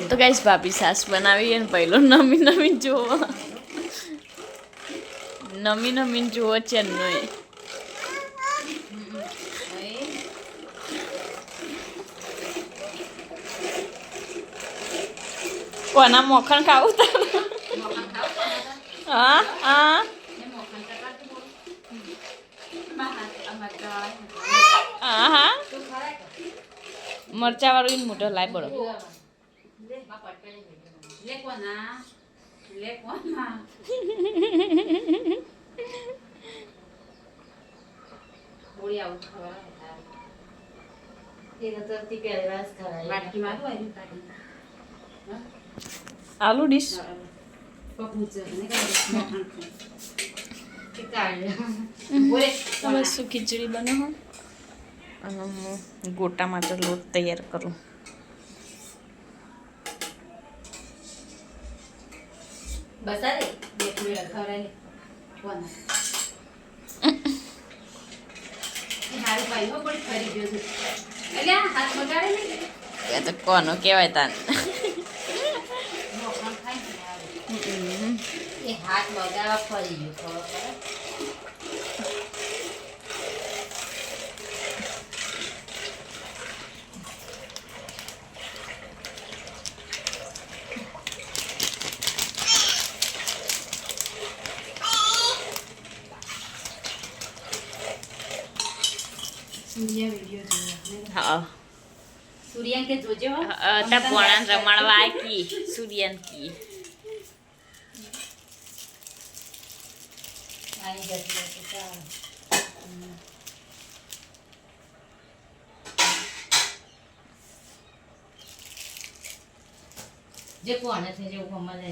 તો ગાઈસ ભાભી સાસ બનાવી અને પહેલો નમી નમી જોવો નમી નમી જોવો ચેનનો એ કોના મોખણ ખાવું તાર હા હા હા હા મરચા વાળું મોટો લાય બળો આલુ ડીશ બસ ખીચડી બનાવો અને હું ગોટા માટે લોટ તૈયાર કરું એ તો કોનો કહેવાય તાન હાથ મગાવા ફરી ગયો હા સૂર્યાન કે જોજો તા પોણાન રમાડવા આકી સૂર્યાન કી આઈ જતી જે કોને છે જે ઉમર છે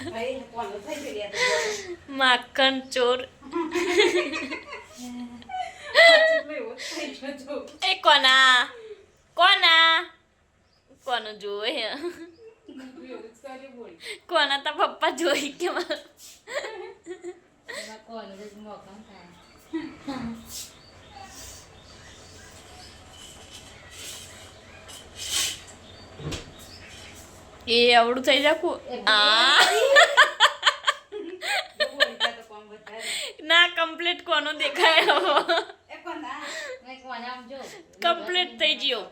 ભાઈ કોનો થઈ ગયો માખણ ચોર એ કોના કોના કોનો જોવે કોના તા પપ્પા જોઈ કે કોને જ મોકમ થાય એ આવડું થઈ જાકું ના કમ્પ્લીટ કોનો દેખાય કમ્પ્લીટ થઈ ગયો